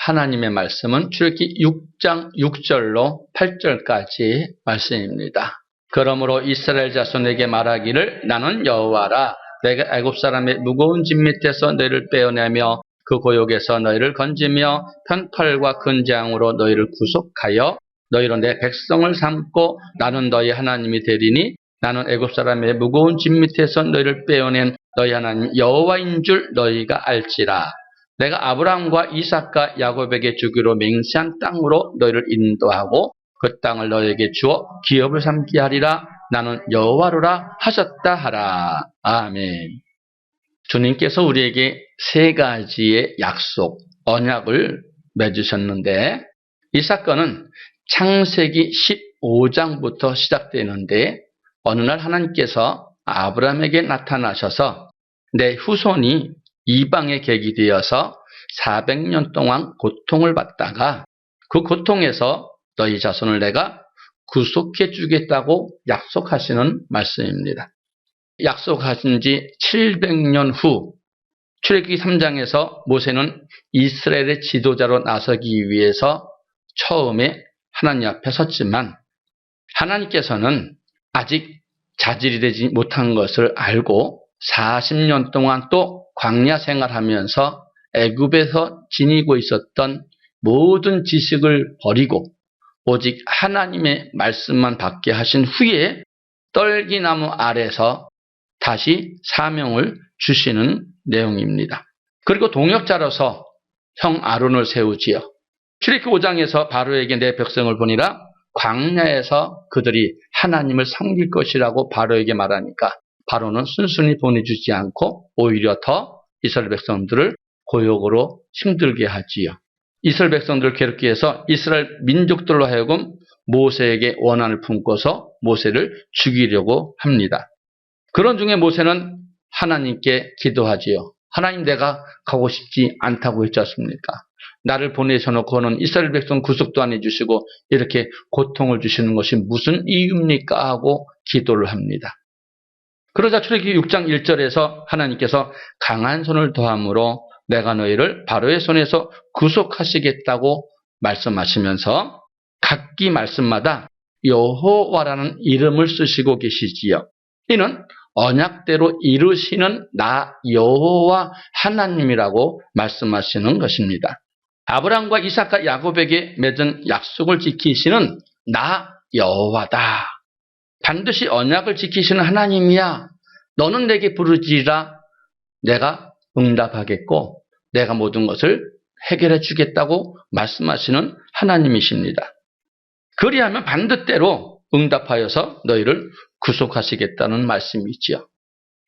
하나님의 말씀은 출애굽기 6장 6절로 8절까지 말씀입니다. 그러므로 이스라엘 자손에게 말하기를 나는 여호와라. 내가 애굽 사람의 무거운 짐 밑에서 너희를 빼어내며 그 고역에서 너희를 건지며 편팔과 큰 재앙으로 너희를 구속하여 너희로 내 백성을 삼고 나는 너희 하나님이 되리니 나는 애굽 사람의 무거운 짐 밑에서 너희를 빼어낸 너희 하나님 여호와인 줄 너희가 알지라. 내가 아브라함과 이삭과 야곱에게 주기로 맹세한 땅으로 너희를 인도하고 그 땅을 너희에게 주어 기업을 삼게 하리라. 나는 여호와로라 하셨다 하라. 아멘. 주님께서 우리에게 세 가지의 약속, 언약을 맺으셨는데 이 사건은 창세기 15장부터 시작되는데 어느 날 하나님께서 아브라함에게 나타나셔서 내 후손이 이방의 객이 되어서 400년 동안 고통을 받다가 그 고통에서 너희 자손을 내가 구속해 주겠다고 약속하시는 말씀입니다. 약속하신 지 700년 후 출애굽기 3장에서 모세는 이스라엘의 지도자로 나서기 위해서 처음에 하나님 앞에 섰지만 하나님께서는 아직 자질이 되지 못한 것을 알고 40년 동안 또 광야 생활하면서 애굽에서 지니고 있었던 모든 지식을 버리고 오직 하나님의 말씀만 받게 하신 후에 떨기나무 아래서 다시 사명을 주시는 내용입니다. 그리고 동역자로서 형 아론을 세우지요. 출애굽기 5장에서 바로에게 내 백성을 보니라 광야에서 그들이 하나님을 섬길 것이라고 바로에게 말하니까 바로는 순순히 보내주지 않고 오히려 더 이스라엘 백성들을 고역으로 힘들게 하지요. 이스라엘 백성들을 괴롭게 해서 이스라엘 민족들로 하여금 모세에게 원한을 품고서 모세를 죽이려고 합니다. 그런 중에 모세는 하나님께 기도하지요. 하나님, 내가 가고 싶지 않다고 했지 않습니까? 나를 보내셔놓고는 이스라엘 백성 구속도 안 해주시고 이렇게 고통을 주시는 것이 무슨 이유입니까? 하고 기도를 합니다. 그러자 출애굽기 6장 1절에서 하나님께서 강한 손을 더함으로 내가 너희를 바로의 손에서 구속하시겠다고 말씀하시면서 각기 말씀마다 여호와라는 이름을 쓰시고 계시지요. 이는 언약대로 이루시는 나 여호와 하나님이라고 말씀하시는 것입니다. 아브라함과 이삭과 야곱에게 맺은 약속을 지키시는 나 여호와다. 반드시 언약을 지키시는 하나님이야. 너는 내게 부르지라. 내가 응답하겠고 내가 모든 것을 해결해 주겠다고 말씀하시는 하나님이십니다. 그리하면 반드대로 응답하여서 너희를 구속하시겠다는 말씀이지요.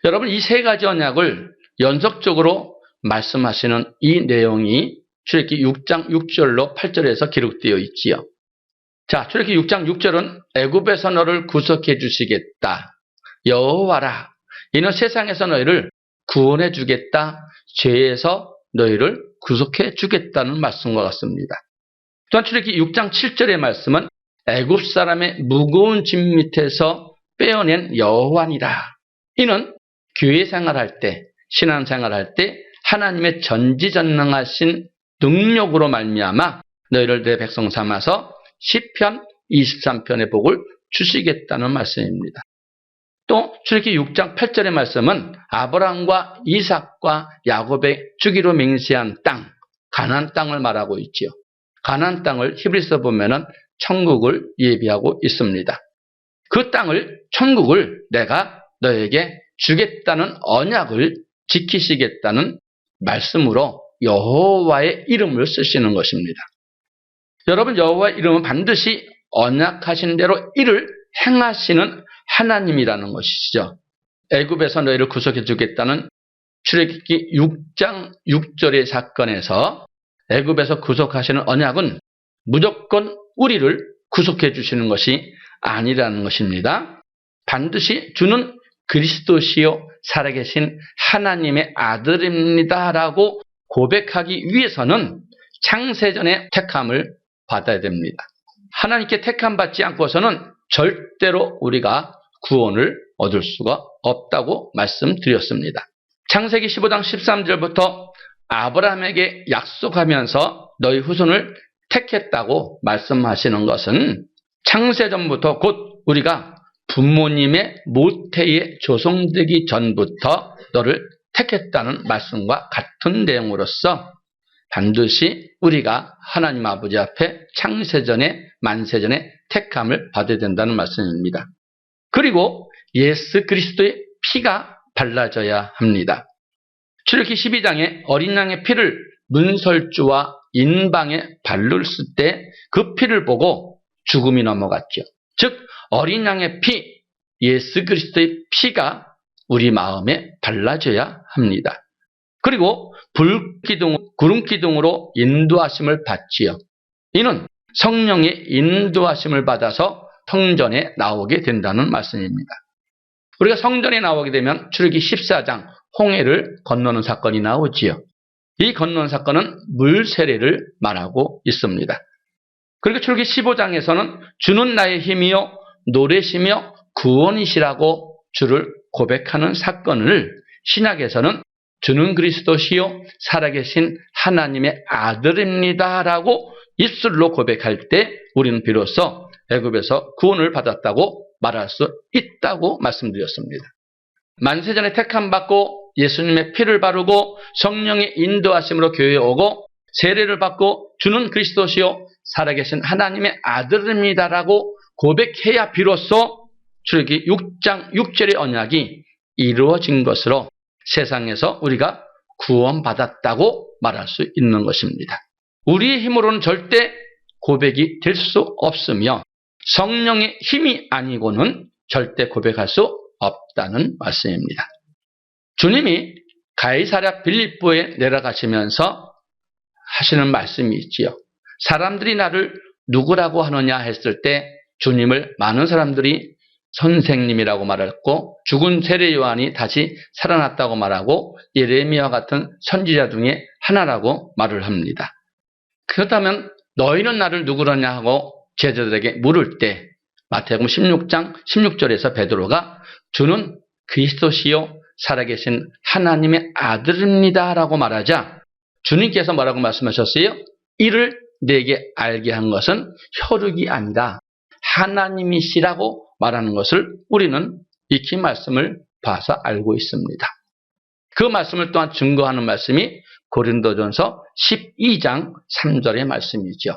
여러분, 이 세 가지 언약을 연속적으로 말씀하시는 이 내용이 출애굽기 6장 6절로 8절에서 기록되어 있지요. 자, 출애굽기 6장 6절은 애굽에서 너를 구속해 주시겠다. 여호와라. 이는 세상에서 너희를 구원해 주겠다. 죄에서 너희를 구속해 주겠다는 말씀과 같습니다. 또한 출애굽기 6장 7절의 말씀은 애굽 사람의 무거운 짐 밑에서 빼어낸 여호와니라. 이는 교회 생활할 때, 신앙 생활할 때 하나님의 전지전능하신 능력으로 말미암아 너희를 내 백성 삼아서 시편 23편의 복을 주시겠다는 말씀입니다. 또 출애굽기 6장 8절의 말씀은 아브라함과 이삭과 야곱의 주기로 맹세한 땅, 가나안 땅을 말하고 있지요. 가나안 땅을 히브리서 보면은 천국을 예비하고 있습니다. 그 땅을, 천국을 내가 너에게 주겠다는 언약을 지키시겠다는 말씀으로 여호와의 이름을 쓰시는 것입니다. 여러분, 여호와의 이름은 반드시 언약하신 대로 이를 행하시는 하나님이라는 것이죠. 애굽에서 너희를 구속해 주겠다는 출애굽기 6장 6절의 사건에서 애굽에서 구속하시는 언약은 무조건 우리를 구속해 주시는 것이 아니라는 것입니다. 반드시 주는 그리스도시요 살아계신 하나님의 아들입니다라고 고백하기 위해서는 창세전의 택함을 받아야 됩니다. 하나님께 택함 받지 않고서는 절대로 우리가 구원을 얻을 수가 없다고 말씀드렸습니다. 창세기 15장 13절부터 아브라함에게 약속하면서 너희 후손을 택했다고 말씀하시는 것은 창세전부터 곧 우리가 부모님의 모태에 조성되기 전부터 너를 택했다는 말씀과 같은 내용으로서 반드시 우리가 하나님 아버지 앞에 창세전에 만세전에 택함을 받아야 된다는 말씀입니다. 그리고 예수 그리스도의 피가 발라져야 합니다. 출애굽기 12장에 어린 양의 피를 문설주와 인방에 바르을 때 그 피를 보고 죽음이 넘어갔죠. 즉 어린 양의 피, 예수 그리스도의 피가 우리 마음에 발라져야 합니다. 그리고 불기둥, 구름기둥으로 인도하심을 받지요. 이는 성령의 인도하심을 받아서 성전에 나오게 된다는 말씀입니다. 우리가 성전에 나오게 되면 출애굽기 14장 홍해를 건너는 사건이 나오지요. 이 건너는 사건은 물 세례를 말하고 있습니다. 그리고 출애굽기 15장에서는 주는 나의 힘이요 노래시며 구원이시라고 주를 고백하는 사건을 신약에서는 주는 그리스도시요 살아계신 하나님의 아들입니다라고 입술로 고백할 때 우리는 비로소 애굽에서 구원을 받았다고 말할 수 있다고 말씀드렸습니다. 만세전에 택함 받고 예수님의 피를 바르고 성령의 인도하심으로 교회에 오고 세례를 받고 주는 그리스도시요 살아계신 하나님의 아들입니다라고 고백해야 비로소 출애굽기 6장 6절의 언약이 이루어진 것으로 세상에서 우리가 구원받았다고 말할 수 있는 것입니다. 우리의 힘으로는 절대 고백이 될 수 없으며 성령의 힘이 아니고는 절대 고백할 수 없다는 말씀입니다. 주님이 가이사랴 빌립보에 내려가시면서 하시는 말씀이 있지요. 사람들이 나를 누구라고 하느냐 했을 때 주님을 많은 사람들이 선생님이라고 말했고 죽은 세례 요한이 다시 살아났다고 말하고 예레미야와 같은 선지자 중에 하나라고 말을 합니다. 그렇다면 너희는 나를 누구라냐 하고 제자들에게 물을 때 마태복음 16장 16절에서 베드로가 주는 그리스도시요 살아계신 하나님의 아들입니다 라고 말하자 주님께서 뭐라고 말씀하셨어요? 이를 내게 알게 한 것은 혈육이 아니라 하나님이시라고 말하는 것을 우리는 익히 말씀을 봐서 알고 있습니다. 그 말씀을 또한 증거하는 말씀이 고린도전서 12장 3절의 말씀이죠.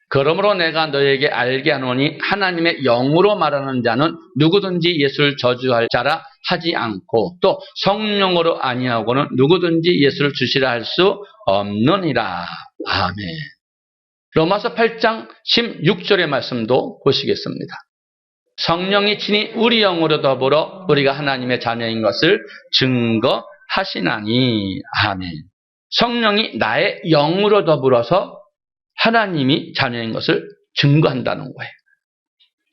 그러므로 내가 너에게 알게 하노니 하나님의 영으로 말하는 자는 누구든지 예수를 저주할 자라 하지 않고 또 성령으로 아니하고는 누구든지 예수를 주시라 할 수 없느니라. 아멘. 로마서 8장 16절의 말씀도 보시겠습니다. 성령이 친히 우리 영으로 더불어 우리가 하나님의 자녀인 것을 증거하시나니. 아멘. 성령이 나의 영으로 더불어서 하나님이 자녀인 것을 증거한다는 거예요.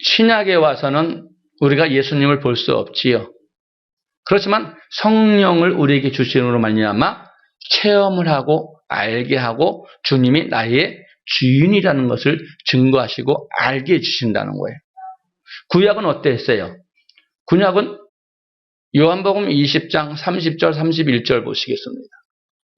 신약에 와서는 우리가 예수님을 볼 수 없지요. 그렇지만 성령을 우리에게 주시므로 말미암아 체험을 하고 알게 하고 주님이 나의 주인이라는 것을 증거하시고 알게 해주신다는 거예요. 구약은 어땠어요? 구약은 요한복음 20장 30절 31절 보시겠습니다.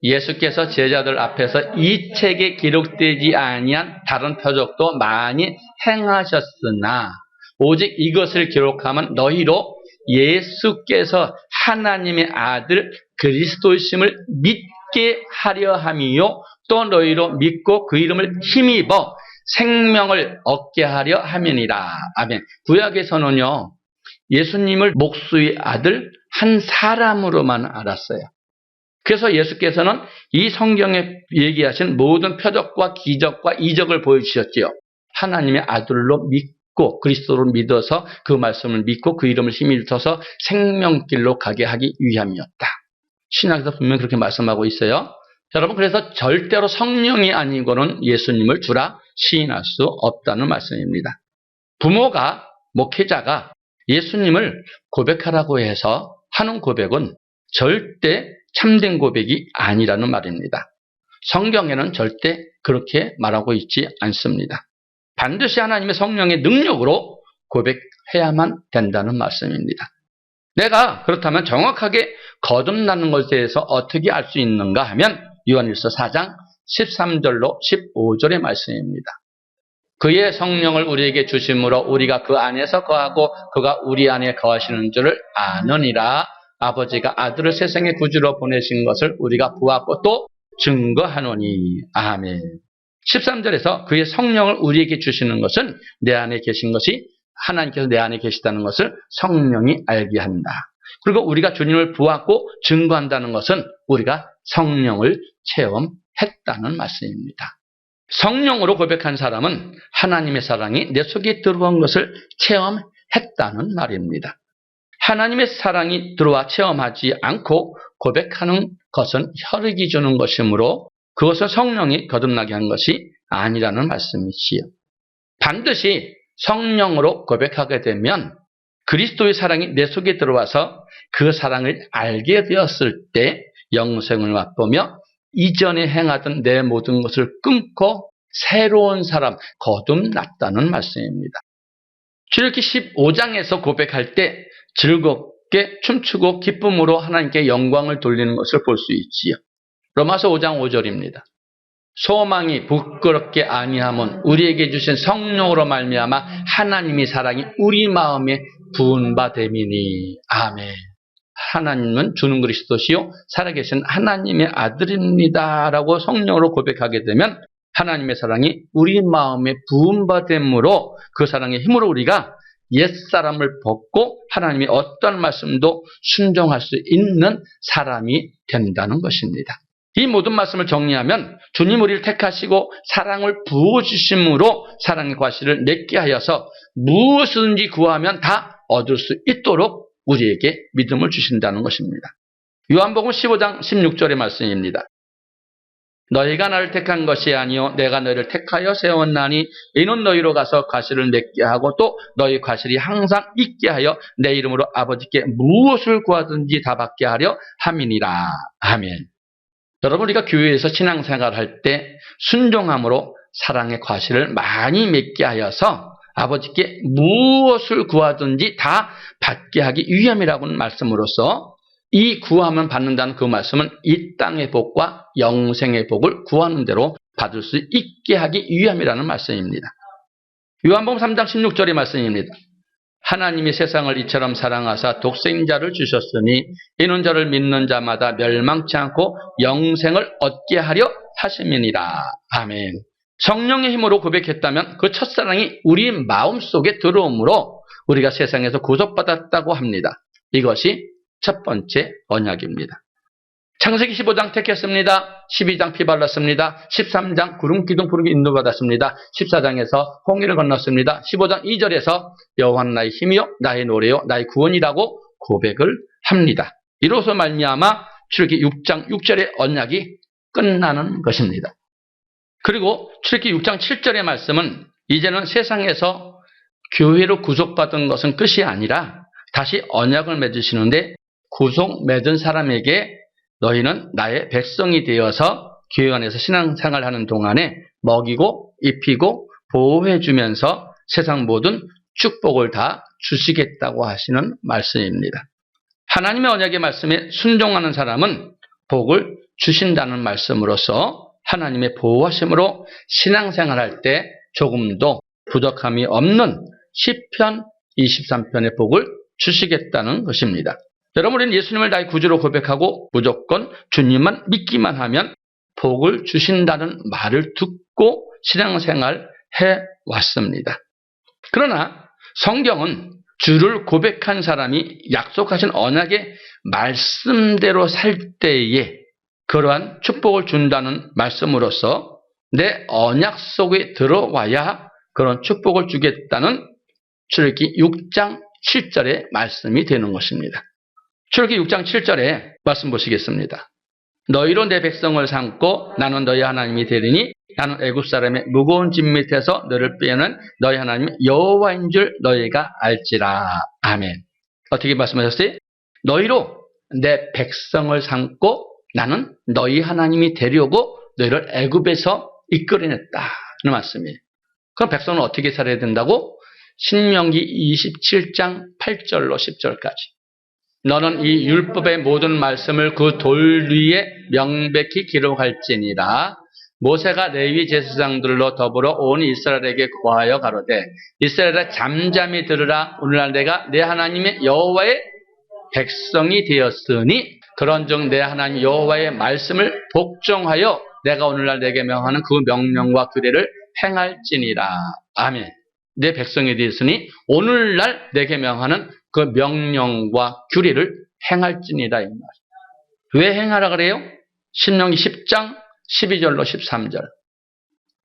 예수께서 제자들 앞에서 이 책에 기록되지 아니한 다른 표적도 많이 행하셨으나 오직 이것을 기록하면 너희로 예수께서 하나님의 아들 그리스도이심을 믿게 하려 함이요 또 너희로 믿고 그 이름을 힘입어 생명을 얻게 하려 함이니라. 아멘. 구약에서는요 예수님을 목수의 아들 한 사람으로만 알았어요. 그래서 예수께서는 이 성경에 얘기하신 모든 표적과 기적과 이적을 보여주셨지요. 하나님의 아들로 믿고 그리스도로 믿어서 그 말씀을 믿고 그 이름을 힘입어서 생명길로 가게 하기 위함이었다. 신약에서 분명히 그렇게 말씀하고 있어요. 여러분 그래서 절대로 성령이 아니고는 예수님을 주라 시인할 수 없다는 말씀입니다. 부모가 목회자가 예수님을 고백하라고 해서 하는 고백은 절대 참된 고백이 아니라는 말입니다. 성경에는 절대 그렇게 말하고 있지 않습니다. 반드시 하나님의 성령의 능력으로 고백해야만 된다는 말씀입니다. 내가 그렇다면 정확하게 거듭나는 것에 대해서 어떻게 알 수 있는가 하면 요한일서 4장 13절로 15절의 말씀입니다. 그의 성령을 우리에게 주심으로 우리가 그 안에서 거하고 그가 우리 안에 거하시는 줄을 아느니라. 아버지가 아들을 세상의 구주로 보내신 것을 우리가 보았고 또 증거하노니. 아멘. 13절에서 그의 성령을 우리에게 주시는 것은 내 안에 계신 것이 하나님께서 내 안에 계시다는 것을 성령이 알게 한다. 그리고 우리가 주님을 보았고 증거한다는 것은 우리가 성령을 체험했다는 말씀입니다. 성령으로 고백한 사람은 하나님의 사랑이 내 속에 들어온 것을 체험했다는 말입니다. 하나님의 사랑이 들어와 체험하지 않고 고백하는 것은 혈육이 주는 것이므로 그것은 성령이 거듭나게 한 것이 아니라는 말씀이지요. 반드시 성령으로 고백하게 되면 그리스도의 사랑이 내 속에 들어와서 그 사랑을 알게 되었을 때 영생을 맛보며 이전에 행하던 내 모든 것을 끊고 새로운 사람, 거듭났다는 말씀입니다. 출애굽기 15장에서 고백할 때 즐겁게 춤추고 기쁨으로 하나님께 영광을 돌리는 것을 볼 수 있지요. 로마서 5장 5절입니다. 소망이 부끄럽게 아니함은 우리에게 주신 성령으로 말미암아 하나님의 사랑이 우리 마음에 부은 바 됨이니. 아멘. 하나님은 주는 그리스도시요 살아계신 하나님의 아들입니다 라고 성령으로 고백하게 되면 하나님의 사랑이 우리 마음에 부은 바 됨으로 그 사랑의 힘으로 우리가 옛사람을 벗고 하나님의 어떤 말씀도 순종할 수 있는 사람이 된다는 것입니다. 이 모든 말씀을 정리하면 주님 우리를 택하시고 사랑을 부어주심으로 사랑의 과실을 맺게 하여서 무엇이든지 구하면 다 얻을 수 있도록 우리에게 믿음을 주신다는 것입니다. 요한복음 15장 16절의 말씀입니다. 너희가 나를 택한 것이 아니요 내가 너희를 택하여 세웠나니 이는 너희로 가서 과실을 맺게 하고 또 너희 과실이 항상 있게 하여 내 이름으로 아버지께 무엇을 구하든지 다 받게 하려 함이니라. 아멘. 여러분 우리가 교회에서 신앙생활할 때 순종함으로 사랑의 과실을 많이 맺게 하여서 아버지께 무엇을 구하든지 다 받게 하기 위함이라고는 말씀으로써 이 구하면 받는다는 그 말씀은 이 땅의 복과 영생의 복을 구하는 대로 받을 수 있게 하기 위함이라는 말씀입니다. 요한복음 3장 16절의 말씀입니다. 하나님이 세상을 이처럼 사랑하사 독생자를 주셨으니 이는 저를 믿는 자마다 멸망치 않고 영생을 얻게 하려 하심이니라. 아멘. 성령의 힘으로 고백했다면 그 첫사랑이 우리 마음속에 들어오므로 우리가 세상에서 구속받았다고 합니다. 이것이 첫 번째 언약입니다. 창세기 15장 택했습니다. 12장 피 발랐습니다. 13장 구름 기둥 부르기 인도받았습니다. 14장에서 홍해를 건넜습니다. 15장 2절에서 여호와는 나의 힘이요 나의 노래요 나의 구원이라고 고백을 합니다. 이로써 말미암아 출애굽기 6장 6절의 언약이 끝나는 것입니다. 그리고 출애굽기 6장 7절의 말씀은 이제는 세상에서 교회로 구속받은 것은 끝이 아니라 다시 언약을 맺으시는데 구속 맺은 사람에게 너희는 나의 백성이 되어서 교회 안에서 신앙생활하는 동안에 먹이고 입히고 보호해주면서 세상 모든 축복을 다 주시겠다고 하시는 말씀입니다. 하나님의 언약의 말씀에 순종하는 사람은 복을 주신다는 말씀으로서 하나님의 보호하심으로 신앙생활할 때 조금도 부족함이 없는 시편 23편의 복을 주시겠다는 것입니다. 여러분 우리는 예수님을 나의 구주로 고백하고 무조건 주님만 믿기만 하면 복을 주신다는 말을 듣고 신앙생활 해왔습니다. 그러나 성경은 주를 고백한 사람이 약속하신 언약의 말씀대로 살 때에 그러한 축복을 준다는 말씀으로서 내 언약 속에 들어와야 그런 축복을 주겠다는 출애굽기 6장 7절의 말씀이 되는 것입니다. 출애굽기 6장 7절에 말씀 보시겠습니다. 너희로 내 백성을 삼고 나는 너희 하나님이 되리니 나는 애굽 사람의 무거운 짐 밑에서 너를 빼는 너희 하나님 여호와인 줄 너희가 알지라. 아멘. 어떻게 말씀하셨어요? 너희로 내 백성을 삼고 나는 너희 하나님이 되려고 너희를 애굽에서 이끌어냈다는 말씀이에요. 그럼 백성은 어떻게 살아야 된다고? 신명기 27장 8절로 10절까지. 너는 이 율법의 모든 말씀을 그 돌 위에 명백히 기록할지니라. 모세가 레위 제사장들로 더불어 온 이스라엘에게 고하여 가로되 이스라엘아 잠잠히 들으라. 오늘날 내가 내 하나님의 여호와의 백성이 되었으니 그런즉 내 하나님 여호와의 말씀을 복종하여 내가 오늘날 내게 명하는 그 명령과 규례를 행할지니라. 아멘. 내 백성이 되었으니 오늘날 내게 명하는 그 명령과 규례를 행할지니라. 이 말. 왜 행하라 그래요? 신명기 10장 12절로 13절.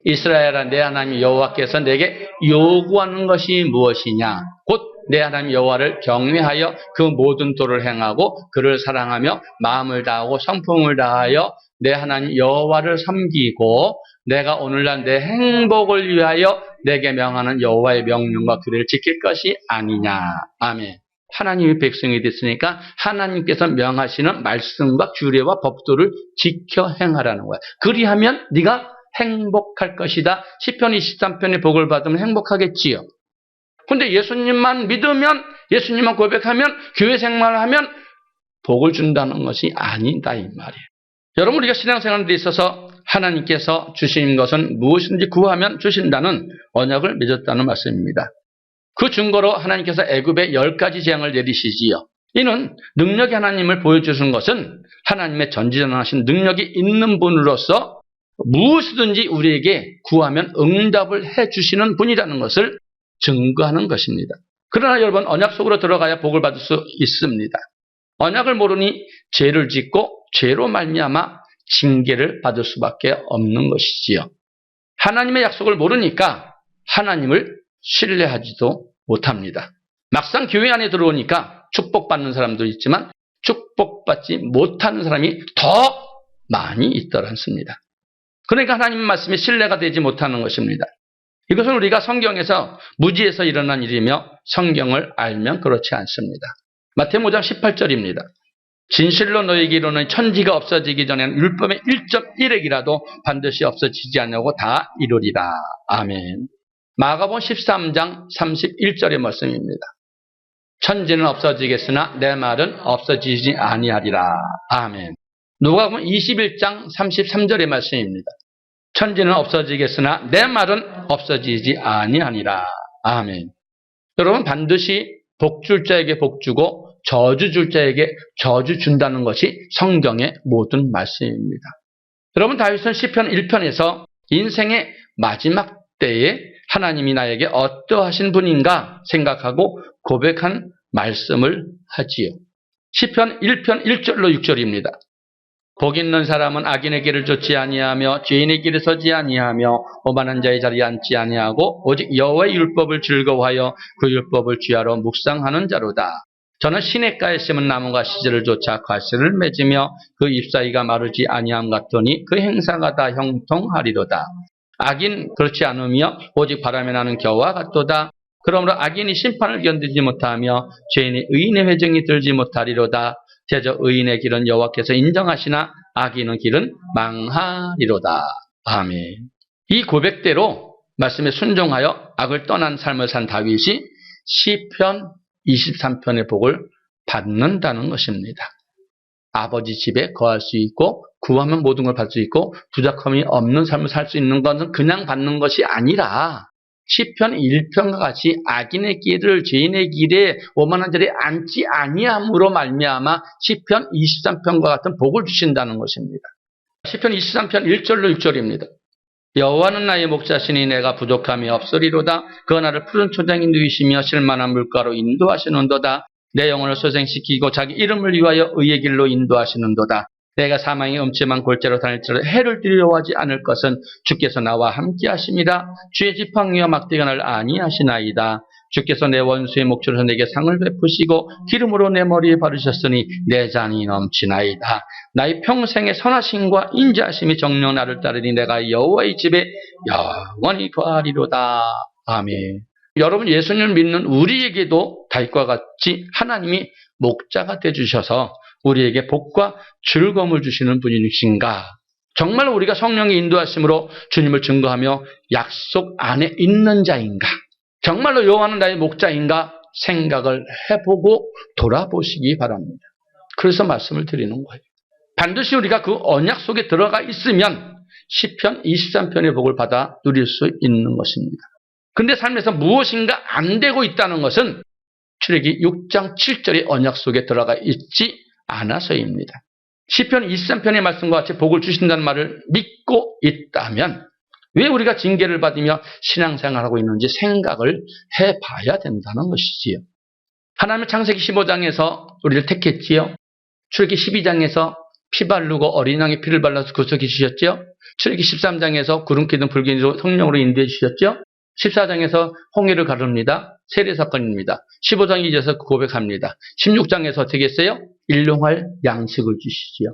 이스라엘아 내 하나님 여호와께서 내게 요구하는 것이 무엇이냐? 곧 내 하나님 여호와를 경외하여 그 모든 도를 행하고 그를 사랑하며 마음을 다하고 성품을 다하여 내 하나님 여호와를 섬기고 내가 오늘날 내 행복을 위하여 내게 명하는 여호와의 명령과 규례를 지킬 것이 아니냐. 아멘. 하나님의 백성이 됐으니까 하나님께서 명하시는 말씀과 규례와 법도를 지켜 행하라는 거야. 그리하면 네가 행복할 것이다. 시편 23편의 복을 받으면 행복하겠지요. 근데 예수님만 믿으면, 예수님만 고백하면, 교회 생활을 하면 복을 준다는 것이 아니다 이 말이에요. 여러분 우리가 신앙생활에 있어서 하나님께서 주신 것은 무엇인지 구하면 주신다는 언약을 맺었다는 말씀입니다. 그 증거로 하나님께서 애굽에 10가지 재앙을 내리시지요. 이는 능력의 하나님을 보여주신 것은 하나님의 전지전능하신 능력이 있는 분으로서 무엇이든지 우리에게 구하면 응답을 해주시는 분이라는 것을 증거하는 것입니다. 그러나 여러분 언약 속으로 들어가야 복을 받을 수 있습니다. 언약을 모르니 죄를 짓고 죄로 말미암아 징계를 받을 수밖에 없는 것이지요. 하나님의 약속을 모르니까 하나님을 신뢰하지도 못합니다. 막상 교회 안에 들어오니까 축복받는 사람도 있지만 축복받지 못하는 사람이 더 많이 있더란습니다. 그러니까 하나님의 말씀이 신뢰가 되지 못하는 것입니다. 이것은 우리가 성경에서 무지에서 일어난 일이며 성경을 알면 그렇지 않습니다. 마태복음 5장 18절입니다. 진실로 너희에게 이르노니 천지가 없어지기 전에는 율법의 1.1핵이라도 반드시 없어지지 않냐고 다 이루리라. 아멘. 마가복음 13장 31절의 말씀입니다. 천지는 없어지겠으나 내 말은 없어지지 아니하리라. 아멘. 누가복음 21장 33절의 말씀입니다. 천지는 없어지겠으나 내 말은 없어지지 아니하니라. 아멘. 여러분 반드시 복 줄 자에게 복 주고 저주 줄 자에게 저주 준다는 것이 성경의 모든 말씀입니다. 여러분 다윗은 시편 1편에서 인생의 마지막 때에 하나님이 나에게 어떠하신 분인가 생각하고 고백한 말씀을 하지요. 시편 1편 1절로 6절입니다. 복 있는 사람은 악인의 길을 쫓지 아니하며 죄인의 길에 서지 아니하며 오만한 자의 자리에 앉지 아니하고 오직 여호와의 율법을 즐거워하여 그 율법을 주야로 묵상하는 자로다. 저는 시냇가에 심은 나무가 시절을 쫓아 과실을 맺으며 그 잎사귀가 마르지 아니함 같더니 그 행사가 다 형통하리로다. 악인 그렇지 않으며 오직 바람에 나는 겨와 같도다. 그러므로 악인이 심판을 견디지 못하며 죄인이 의인의 회정이 들지 못하리로다. 대저 의인의 길은 여호와께서 인정하시나 악인의 길은 망하리로다. 아멘. 이 고백대로 말씀에 순종하여 악을 떠난 삶을 산 다윗이 시편 23편의 복을 받는다는 것입니다. 아버지 집에 거할 수 있고 구하면 모든 걸 받을 수 있고 부족함이 없는 삶을 살 수 있는 것은 그냥 받는 것이 아니라 시편 1편과 같이 악인의 길을 죄인의 길에 오만한 자리에 앉지 아니함으로 말미암아 시편 23편과 같은 복을 주신다는 것입니다. 시편 23편 1절로 6절입니다. 여호와는 나의 목자시니 내가 부족함이 없으리로다. 그가 나를 푸른 초장에 누이시며 실만한 물가로 인도하시는도다. 내 영혼을 소생시키고 자기 이름을 위하여 의의 길로 인도하시는도다. 내가 사망의 음침한 골짜기로 다닐지라도 해를 두려워하지 않을 것은 주께서 나와 함께 하심이라. 주의 지팡이와 막대가 나를 안위하시나이다. 주께서 내 원수의 목줄에서 내게 상을 베푸시고 기름으로 내 머리에 바르셨으니 내 잔이 넘치나이다. 나의 평생의 선하심과 인자하심이 정녕 나를 따르니 내가 여호와의 집에 영원히 거하리로다. 아멘. 여러분 예수님을 믿는 우리에게도 다윗과 같이 하나님이 목자가 되어주셔서 우리에게 복과 즐거움을 주시는 분이신가? 정말 우리가 성령의 인도하심으로 주님을 증거하며 약속 안에 있는 자인가? 정말로 여호와는 나의 목자인가? 생각을 해보고 돌아보시기 바랍니다. 그래서 말씀을 드리는 거예요. 반드시 우리가 그 언약 속에 들어가 있으면 시편 23편의 복을 받아 누릴 수 있는 것입니다. 그런데 삶에서 무엇인가 안 되고 있다는 것은 출애굽기 6장 7절의 언약 속에 들어가 있지 않아서입니다. 시편 23편의 말씀과 같이 복을 주신다는 말을 믿고 있다면 왜 우리가 징계를 받으며 신앙생활하고 있는지 생각을 해봐야 된다는 것이지요. 하나님은 창세기 15장에서 우리를 택했지요. 출애굽기 12장에서 피 바르고 어린 양의 피를 발라서 구속해 주셨죠. 출애굽기 13장에서 구름기둥 불기둥으로 성령으로 인도해 주셨죠. 14장에서 홍해를 가릅니다. 세례 사건입니다. 15장 이제서 고백합니다. 16장에서 어떻게 했어요? 일용할 양식을 주시지요.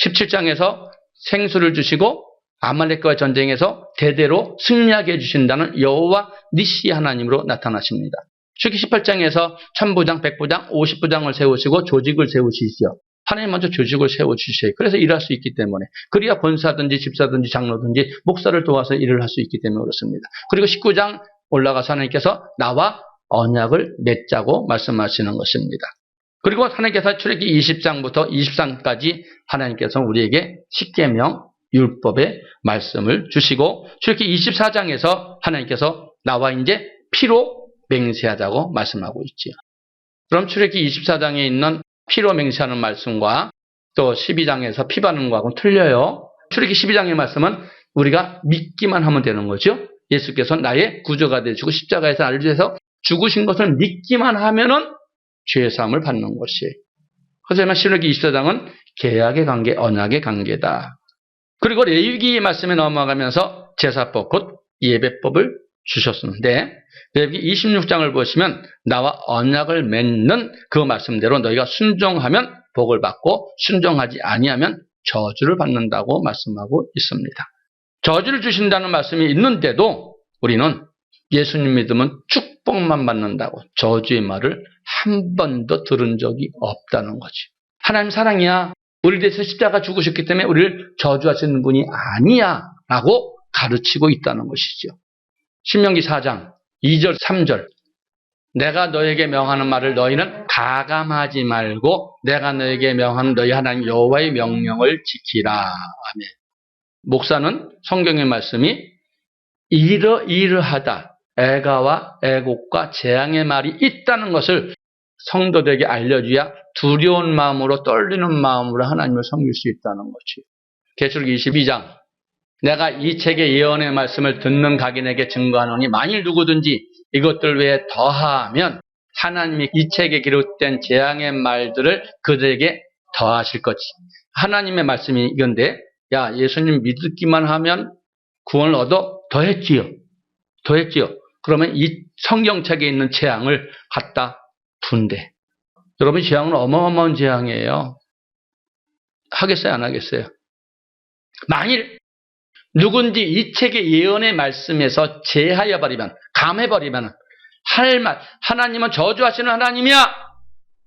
17장에서 생수를 주시고 아말렉과의 전쟁에서 대대로 승리하게 해주신다는 여호와 니시 하나님으로 나타나십니다. 출애굽기 18장에서 천부장, 백부장, 50부장을 세우시고 조직을 세우시죠. 하나님 먼저 조직을 세워주셔요. 그래서 일할 수 있기 때문에. 그래야 권사든지 집사든지 장로든지 목사를 도와서 일을 할 수 있기 때문에 그렇습니다. 그리고 19장 올라가서 하나님께서 나와 언약을 맺자고 말씀하시는 것입니다. 그리고 하나님께서 출애굽기 20장부터 23장까지 하나님께서 우리에게 십계명 율법의 말씀을 주시고 출애굽기 24장에서 하나님께서 나와 이제 피로 맹세하자고 말씀하고 있지요. 그럼 출애굽기 24장에 있는 피로 맹세하는 말씀과 또 12장에서 피 바르는 거하고는 틀려요. 출애굽기 12장의 말씀은 우리가 믿기만 하면 되는 거죠. 예수께서 나의 구주가 되시고 십자가에서 나를 위해서 죽으신 것을 믿기만 하면은 죄 사함을 받는 것이에요. 그래서 출애굽기 24장은 계약의 관계, 언약의 관계다. 그리고 레위기 말씀에 넘어가면서 제사법 곧 예배법을 주셨는데 레위기 26장을 보시면 나와 언약을 맺는 그 말씀대로 너희가 순종하면 복을 받고 순종하지 아니하면 저주를 받는다고 말씀하고 있습니다. 저주를 주신다는 말씀이 있는데도 우리는 예수님 믿으면 축복만 받는다고 저주의 말을 한 번도 들은 적이 없다는 거지. 하나님 사랑이야. 우리 대해서 십자가 죽으셨기 때문에 우리를 저주하시는 분이 아니야 라고 가르치고 있다는 것이죠. 신명기 4장 2절 3절 내가 너에게 명하는 말을 너희는 가감하지 말고 내가 너에게 명하는 너희 하나님 여호와의 명령을 지키라. 아멘. 목사는 성경의 말씀이 이러이러하다. 애가와 애곡과 재앙의 말이 있다는 것을 성도들에게 알려줘야 두려운 마음으로 떨리는 마음으로 하나님을 섬길 수 있다는 거지. 계시록 22장 내가 이 책의 예언의 말씀을 듣는 각인에게 증거하노니 만일 누구든지 이것들 외에 더하면 하나님이 이 책에 기록된 재앙의 말들을 그들에게 더하실 거지. 하나님의 말씀이 이건데 야 예수님 믿기만 하면 구원을 얻어 더했지요. 그러면 이 성경책에 있는 재앙을 갖다 분대. 여러분 재앙은 어마어마한 재앙이에요. 하겠어요 안 하겠어요? 만일 누군지 이 책의 예언의 말씀에서 제하여 버리면 감해버리면 할 말 하나님은 저주하시는 하나님이야.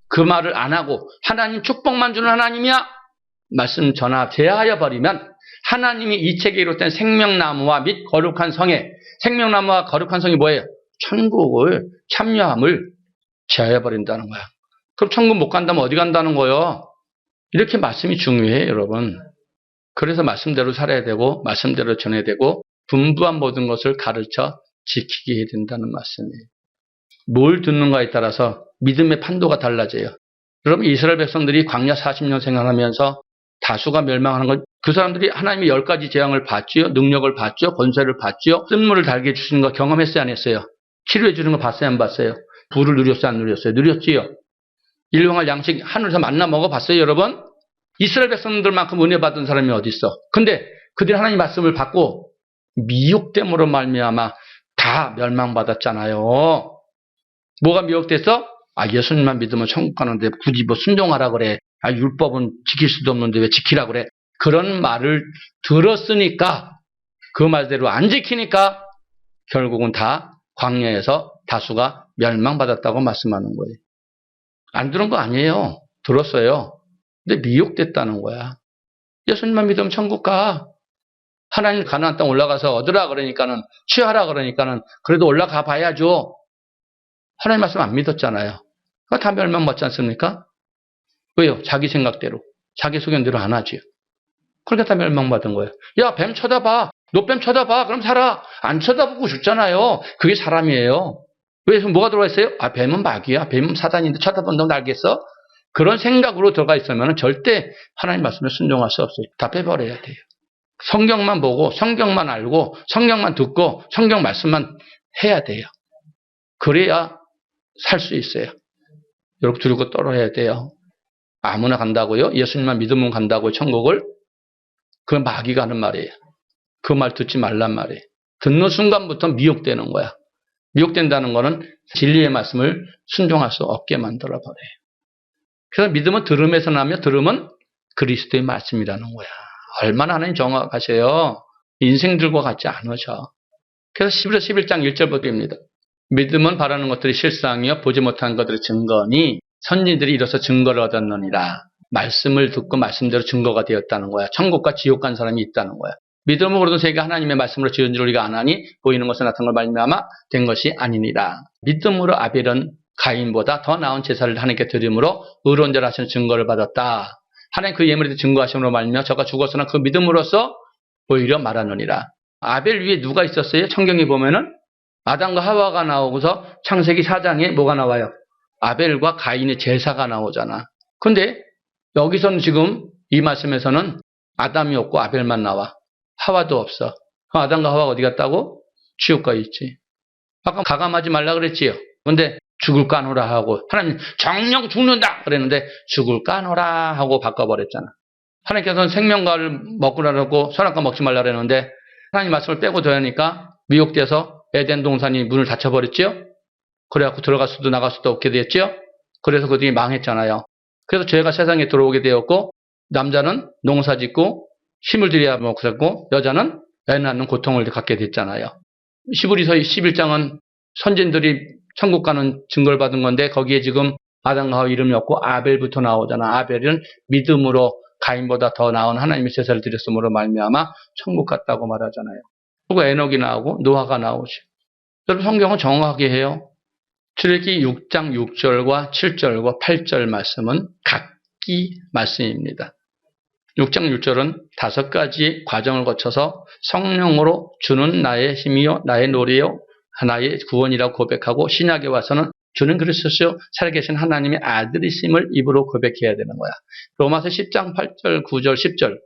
그 말을 안 하고 하나님 축복만 주는 하나님이야. 말씀 전하 제하여 버리면 하나님이 이 책에 기록된 생명나무와 및 거룩한 성에 생명나무와 거룩한 성이 뭐예요? 천국을 참여함을 제하여 버린다는 거야. 그럼 천국 못 간다면 어디 간다는 거예요? 이렇게 말씀이 중요해요 여러분. 그래서 말씀대로 살아야 되고 말씀대로 전해야 되고 분부한 모든 것을 가르쳐 지키게 해야 된다는 말씀이에요. 뭘 듣는가에 따라서 믿음의 판도가 달라져요. 여러분 이스라엘 백성들이 광야 40년 생활하면서 다수가 멸망하는 건 그 사람들이 하나님의 10가지 재앙을 받지요. 능력을 받죠. 권세를 받지요. 쓴물을 달게 해주시는 거 경험했어요 안 했어요? 치료해 주는 거 봤어요 안 봤어요? 부를 누렸어요 안 누렸어요? 누렸지요. 일용할 양식 하늘에서 만나 먹어봤어요 여러분? 이스라엘 백성들만큼 은혜 받은 사람이 어디 있어? 근데 그들이 하나님 말씀을 받고 미혹됨으로 말미암아 다 멸망받았잖아요. 뭐가 미혹됐어? 예수님만 믿으면 천국 가는데 굳이 뭐 순종하라 그래. 율법은 지킬 수도 없는데 왜 지키라 그래. 그런 말을 들었으니까 그 말대로 안 지키니까 결국은 다 광야에서 다수가 멸망받았다고 말씀하는 거예요. 안 들은 거 아니에요. 들었어요. 근데 미혹됐다는 거야. 예수님만 믿으면 천국 가. 하나님 가나안 땅 올라가서 얻으라 그러니까는 취하라 그러니까는 그래도 올라가 봐야죠. 하나님 말씀 안 믿었잖아요. 다 멸망받지 않습니까? 왜요? 자기 생각대로 자기 소견대로 안 하지요. 그러니까 다 멸망받은 거예요. 야, 뱀 쳐다봐. 노뱀 쳐다봐. 그럼 살아. 안 쳐다보고 죽잖아요. 그게 사람이에요. 왜, 뭐가 들어가 있어요? 아, 뱀은 마귀야. 뱀은 사단인데 쳐다본다고 알겠어? 그런 생각으로 들어가 있으면 절대 하나님 말씀에 순종할 수 없어요. 다 빼버려야 돼요. 성경만 보고, 성경만 알고, 성경만 듣고, 성경 말씀만 해야 돼요. 그래야 살 수 있어요. 이렇게 들고 떨어야 돼요. 아무나 간다고요? 예수님만 믿으면 간다고요? 천국을? 그건 마귀가 하는 말이에요. 그 말 듣지 말란 말이에요. 듣는 순간부터 미혹되는 거야. 미혹된다는 거는 진리의 말씀을 순종할 수 없게 만들어버려요. 그래서 믿음은 들음에서 나며 들음은 그리스도의 말씀이라는 거야. 얼마나 하나님 정확하세요. 인생들과 같지 않으셔. 그래서 11장 1절부터입니다. 믿음은 바라는 것들이 실상이요 보지 못한 것들의 증거니 선진들이 이로써 증거를 얻었느니라. 말씀을 듣고 말씀대로 증거가 되었다는 거야. 천국과 지옥 간 사람이 있다는 거야. 믿음으로도 세계가 하나님의 말씀으로 지은 줄 우리가 아나니 보이는 것은 나타난 걸 말미암아 된 것이 아니니라. 믿음으로 아벨은 가인보다 더 나은 제사를 하나님께 드림으로 의로운 자라 하시는 증거를 받았다. 하나님 그 예물에 증거하심으로 말미암아 저가 죽었으나 그 믿음으로써 오히려 말하느니라. 아벨 위에 누가 있었어요? 성경에 보면은 아담과 하와가 나오고서 창세기 4장에 뭐가 나와요? 아벨과 가인의 제사가 나오잖아. 근데 여기서는 지금 이 말씀에서는 아담이 없고 아벨만 나와. 하와도 없어. 그럼 아담과 하와가 어디 갔다고? 지옥가에 있지. 아까 가감하지 말라 그랬지요. 근데 죽을 까노라 하고 하나님 정령 죽는다 그랬는데 죽을 까노라 하고 바꿔버렸잖아. 하나님께서는 생명과를 먹으라고 선악과 먹지 말라 그랬는데 하나님 말씀을 빼고 둬야하니까 미혹돼서 에덴 동산이 문을 닫혀버렸지요. 그래갖고 들어갈 수도 나갈 수도 없게 됐지요. 그래서 그들이 망했잖아요. 그래서 죄가 세상에 들어오게 되었고 남자는 농사 짓고 힘을 들여야 먹고 여자는 애 낳는 고통을 갖게 됐잖아요. 히브리서 11장은 선진들이 천국 가는 증거를 받은 건데 거기에 지금 아담과 하와 이름이 없고 아벨부터 나오잖아. 아벨은 믿음으로 가인보다 더 나은 하나님의 제사를 드렸으므로 말미암아 천국 갔다고 말하잖아요. 그리고 에녹이 나오고 노아가 나오죠. 여러분 성경은 정확하게 해요. 출애굽기 6장 6절과 7절과 8절 말씀은 각기 말씀입니다. 6장 6절은 5가지 과정을 거쳐서 성령으로 주는 나의 힘이요 나의 노래요 하나의 구원이라고 고백하고 신약에 와서는 주는 그리스도시요 살아계신 하나님의 아들이심을 입으로 고백해야 되는 거야. 로마서 10장 8절 9절 10절.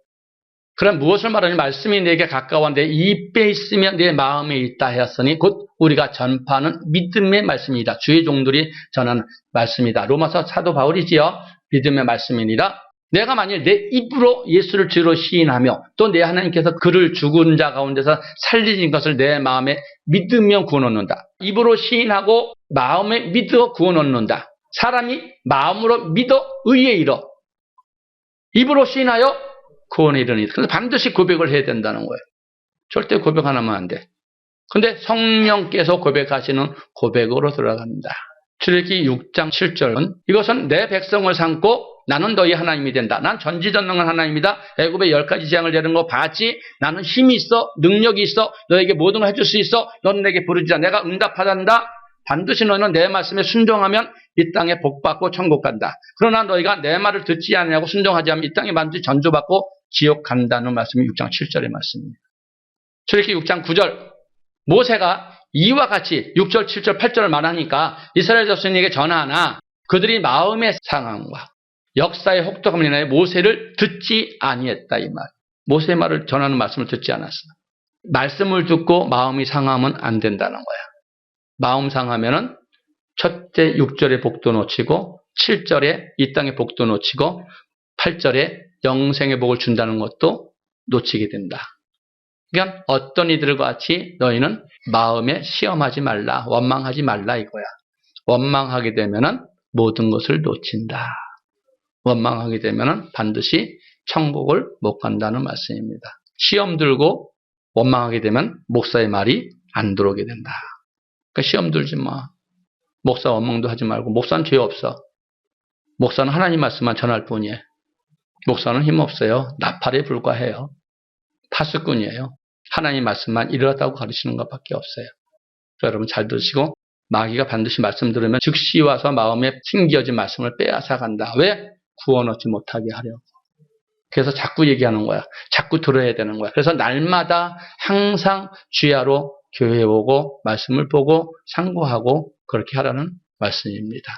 그럼 무엇을 말하니 말씀이 내게 가까워 내 입에 있으면 내 마음에 있다 하였으니 곧 우리가 전파하는 믿음의 말씀이다. 주의 종들이 전하는 말씀이다. 로마서 사도 바울이지요. 믿음의 말씀이니라. 내가 만일 내 입으로 예수를 주로 시인하며 또 내 하나님께서 그를 죽은 자 가운데서 살리신 것을 내 마음에 믿으며 구원 얻는다. 입으로 시인하고 마음에 믿어 구원 얻는다. 사람이 마음으로 믿어 의에 이르. 입으로 시인하여 구원에 이르니. 그래서 반드시 고백을 해야 된다는 거예요. 절대 고백 안 하면 안 돼. 근데 성령께서 고백하시는 고백으로 들어간다. 출애굽기 6장 7절은 이것은 내 백성을 삼고 나는 너희 하나님이 된다. 난 전지전능한 하나님이다. 애굽의 10가지 재앙을 내는 거 봤지? 나는 힘이 있어. 능력이 있어. 너에게 모든 걸 해줄 수 있어. 너는 내게 부르짖어. 내가 응답하단다. 반드시 너는 내 말씀에 순종하면 이 땅에 복받고 천국 간다. 그러나 너희가 내 말을 듣지 않냐고 순종하지 않으면 이 땅에 반드시 전조받고 지옥 간다는 말씀이 6장 7절의 말씀입니다. 출애굽기 6장 9절 모세가 이와 같이 6절, 7절, 8절을 말하니까 이스라엘 자손에게 전하나 그들이 마음의 상함과 역사의 혹독함을 인하여 모세를 듣지 아니했다 이 말. 모세의 말을 전하는 말씀을 듣지 않았어. 말씀을 듣고 마음이 상하면 안 된다는 거야. 마음 상하면은 첫째 6절의 복도 놓치고 7절에 이 땅의 복도 놓치고 8절에 영생의 복을 준다는 것도 놓치게 된다. 그러니까 어떤 이들과 같이 너희는 마음에 시험하지 말라, 원망하지 말라 이거야. 원망하게 되면은 모든 것을 놓친다. 원망하게 되면은 반드시 천국을 못 간다는 말씀입니다. 시험 들고 원망하게 되면 목사의 말이 안 들어오게 된다. 그러니까 시험 들지 마. 목사 원망도 하지 말고. 목사는 죄 없어. 목사는 하나님 말씀만 전할 뿐이에요. 목사는 힘 없어요. 나팔에 불과해요. 파수꾼이에요. 하나님 말씀만 이르렀다고 가르치는 것밖에 없어요. 여러분 잘 들으시고 마귀가 반드시 말씀 들으면 즉시 와서 마음에 심겨진 말씀을 빼앗아 간다. 왜? 구원 얻지 못하게 하려고. 그래서 자꾸 얘기하는 거야. 자꾸 들어야 되는 거야. 그래서 날마다 항상 주야로 교회에 오고 말씀을 보고 상고하고 그렇게 하라는 말씀입니다.